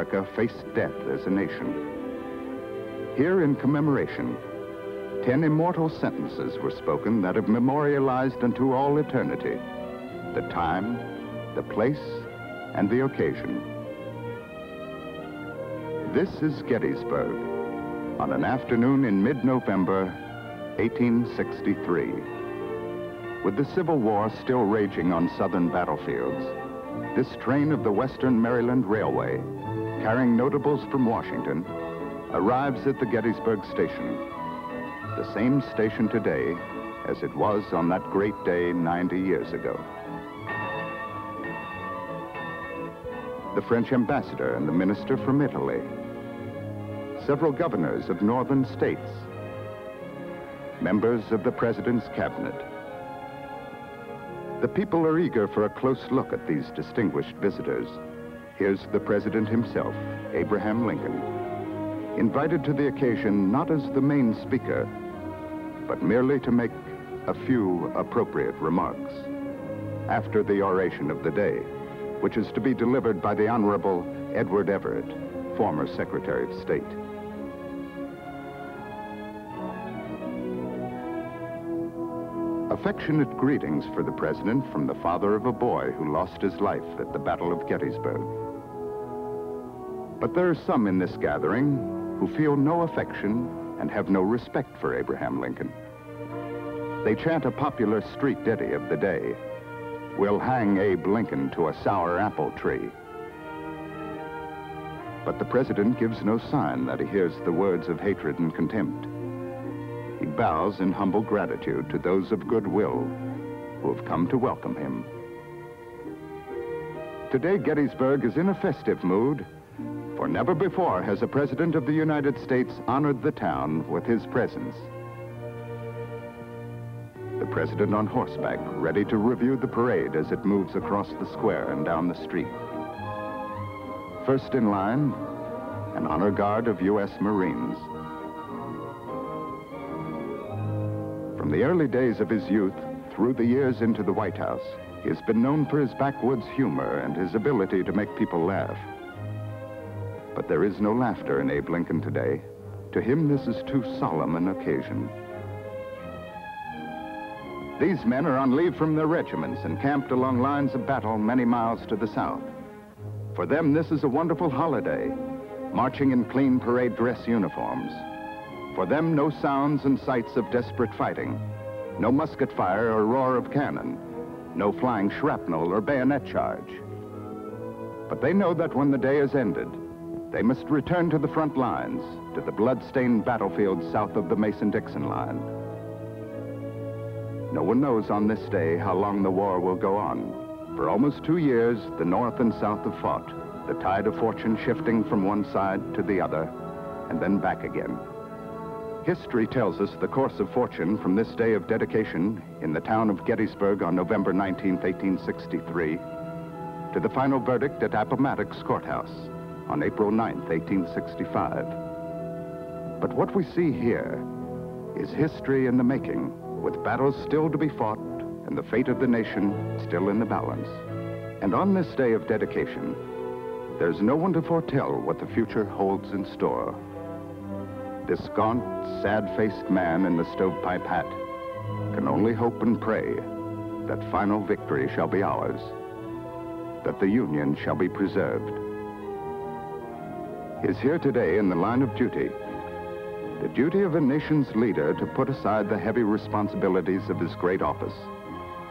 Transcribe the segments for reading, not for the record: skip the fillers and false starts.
America faced death as a nation. Here in commemoration, 10 immortal sentences were spoken that have memorialized unto all eternity the time, the place, and the occasion. This is Gettysburg on an afternoon in mid-November, 1863. With the Civil War still raging on southern battlefields, this train of the Western Maryland Railway, carrying notables from Washington, arrives at the Gettysburg Station, the same station today as it was on that great day 90 years ago. The French ambassador and the minister from Italy, several governors of northern states, members of the president's cabinet. The people are eager for a close look at these distinguished visitors. Here's the president himself, Abraham Lincoln, invited to the occasion not as the main speaker, but merely to make a few appropriate remarks after the oration of the day, which is to be delivered by the Honorable Edward Everett, former Secretary of State. Affectionate greetings for the president from the father of a boy who lost his life at the Battle of Gettysburg. But there are some in this gathering who feel no affection and have no respect for Abraham Lincoln. They chant a popular street ditty of the day, "We'll hang Abe Lincoln to a sour apple tree." But the president gives no sign that he hears the words of hatred and contempt. He bows in humble gratitude to those of goodwill who have come to welcome him. Today, Gettysburg is in a festive mood, for never before has a president of the United States honored the town with his presence. The president on horseback, ready to review the parade as it moves across the square and down the street. First in line, an honor guard of U.S. Marines. From the early days of his youth through the years into the White House, he has been known for his backwoods humor and his ability to make people laugh. But there is no laughter in Abe Lincoln today. To him, this is too solemn an occasion. These men are on leave from their regiments and camped along lines of battle many miles to the south. For them, this is a wonderful holiday, marching in clean parade dress uniforms. For them, no sounds and sights of desperate fighting, no musket fire or roar of cannon, no flying shrapnel or bayonet charge. But they know that when the day is ended, they must return to the front lines, to the blood-stained battlefield south of the Mason-Dixon line. No one knows on this day how long the war will go on. For almost 2 years, the North and South have fought, the tide of fortune shifting from one side to the other, and then back again. History tells us the course of fortune from this day of dedication in the town of Gettysburg on November 19, 1863, to the final verdict at Appomattox Courthouse on April 9, 1865. But what we see here is history in the making, with battles still to be fought and the fate of the nation still in the balance. And on this day of dedication, there's no one to foretell what the future holds in store. This gaunt, sad-faced man in the stovepipe hat can only hope and pray that final victory shall be ours, that the Union shall be preserved. He is here today in the line of duty, the duty of a nation's leader to put aside the heavy responsibilities of his great office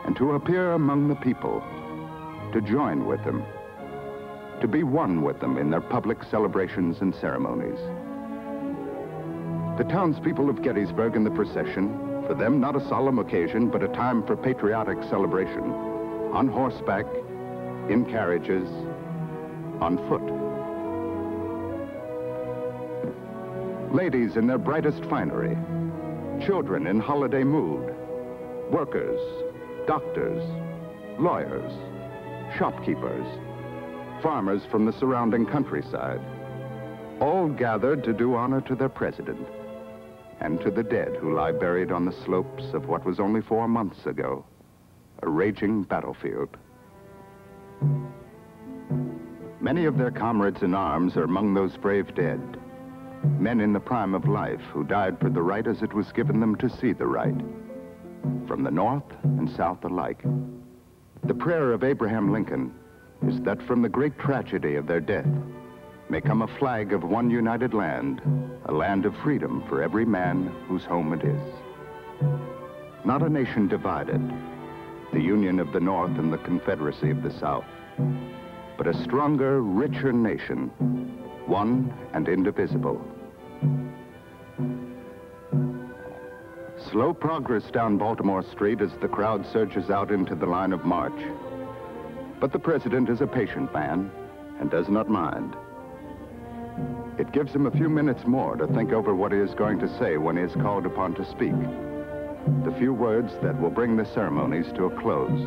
and to appear among the people, to join with them, to be one with them in their public celebrations and ceremonies. The townspeople of Gettysburg in the procession, for them not a solemn occasion, but a time for patriotic celebration, on horseback, in carriages, on foot. Ladies in their brightest finery, children in holiday mood, workers, doctors, lawyers, shopkeepers, farmers from the surrounding countryside, all gathered to do honor to their president and to the dead who lie buried on the slopes of what was only 4 months ago a raging battlefield. Many of their comrades in arms are among those brave dead. Men in the prime of life who died for the right as it was given them to see the right. From the North and South alike. The prayer of Abraham Lincoln is that from the great tragedy of their death may come a flag of one united land, a land of freedom for every man whose home it is. Not a nation divided, the union of the North and the Confederacy of the South, but a stronger, richer nation, one and indivisible. Slow progress down Baltimore Street as the crowd surges out into the line of march. But the president is a patient man and does not mind. It gives him a few minutes more to think over what he is going to say when he is called upon to speak. The few words that will bring the ceremonies to a close.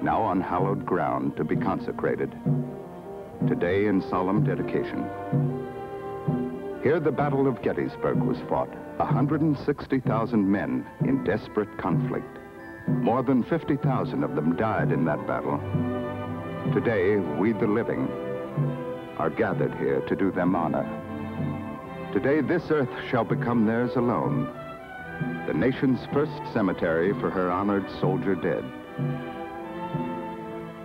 Now on hallowed ground to be consecrated. Today in solemn dedication. Here the Battle of Gettysburg was fought. 160,000 men in desperate conflict. More than 50,000 of them died in that battle. Today, we the living are gathered here to do them honor. Today, this earth shall become theirs alone, the nation's first cemetery for her honored soldier dead.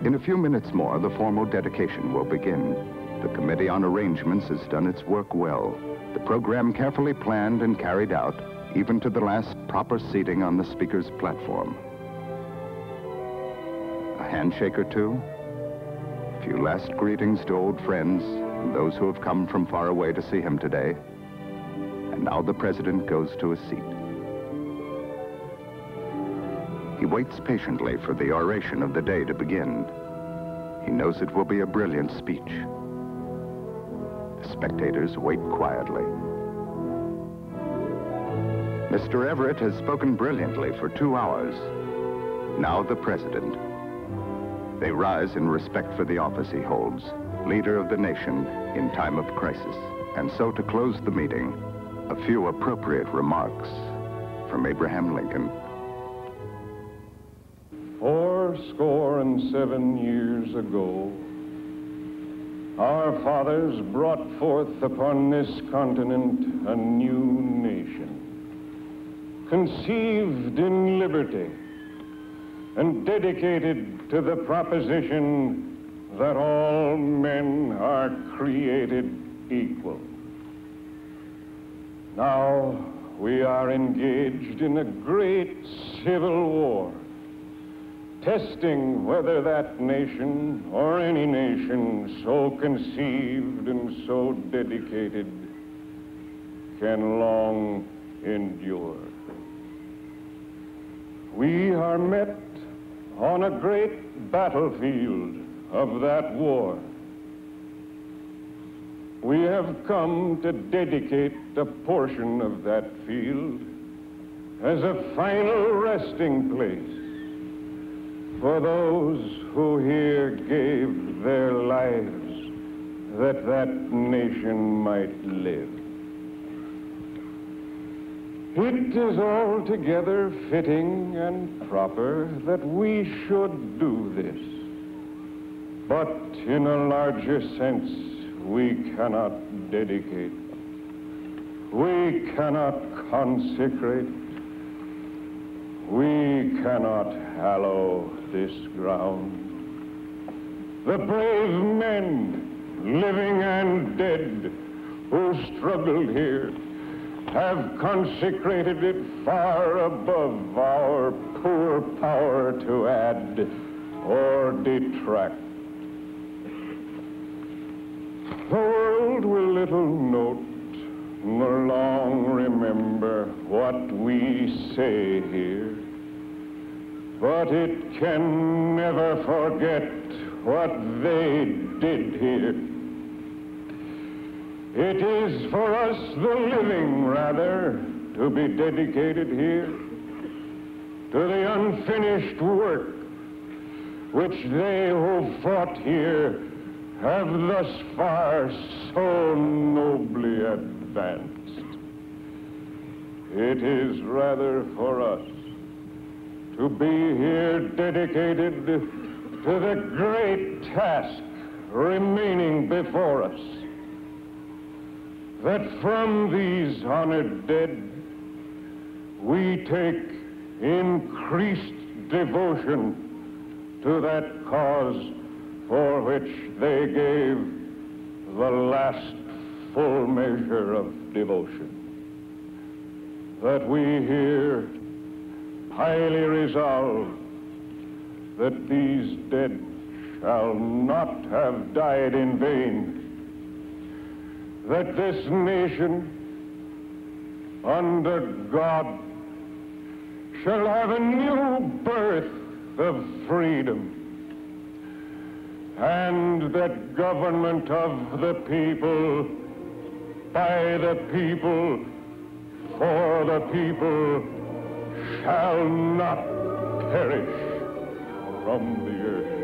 In a few minutes more, the formal dedication will begin. The Committee on Arrangements has done its work well. The program carefully planned and carried out, even to the last proper seating on the speaker's platform. A handshake or two, a few last greetings to old friends and those who have come from far away to see him today. And now the president goes to his seat. He waits patiently for the oration of the day to begin. He knows it will be a brilliant speech. The spectators wait quietly. Mr. Everett has spoken brilliantly for 2 hours. Now the president. They rise in respect for the office he holds, leader of the nation in time of crisis. And so to close the meeting, a few appropriate remarks from Abraham Lincoln. 87 years ago, our fathers brought forth upon this continent a new nation, conceived in liberty and dedicated to the proposition that all men are created equal. Now we are engaged in a great civil war, testing whether that nation or any nation so conceived and so dedicated can long endure. We are met on a great battlefield of that war. We have come to dedicate a portion of that field as a final resting place for those who here gave their lives that that nation might live. It is altogether fitting and proper that we should do this, but in a larger sense, we cannot dedicate, we cannot consecrate, we cannot hallow this ground. The brave men, living and dead, who struggled here, have consecrated it far above our poor power to add or detract. The world will little note nor long remember what we say here, but it can never forget what they did here. It is for us, the living, rather, to be dedicated here to the unfinished work which they who fought here have thus far so nobly advanced. It is rather for us to be here dedicated to the great task remaining before us, that from these honored dead we take increased devotion to that cause for which they gave the last full measure of devotion. That we here highly resolve that these dead shall not have died in vain, that this nation under God shall have a new birth of freedom, and that government of the people, by the people, for the people, shall not perish from the earth.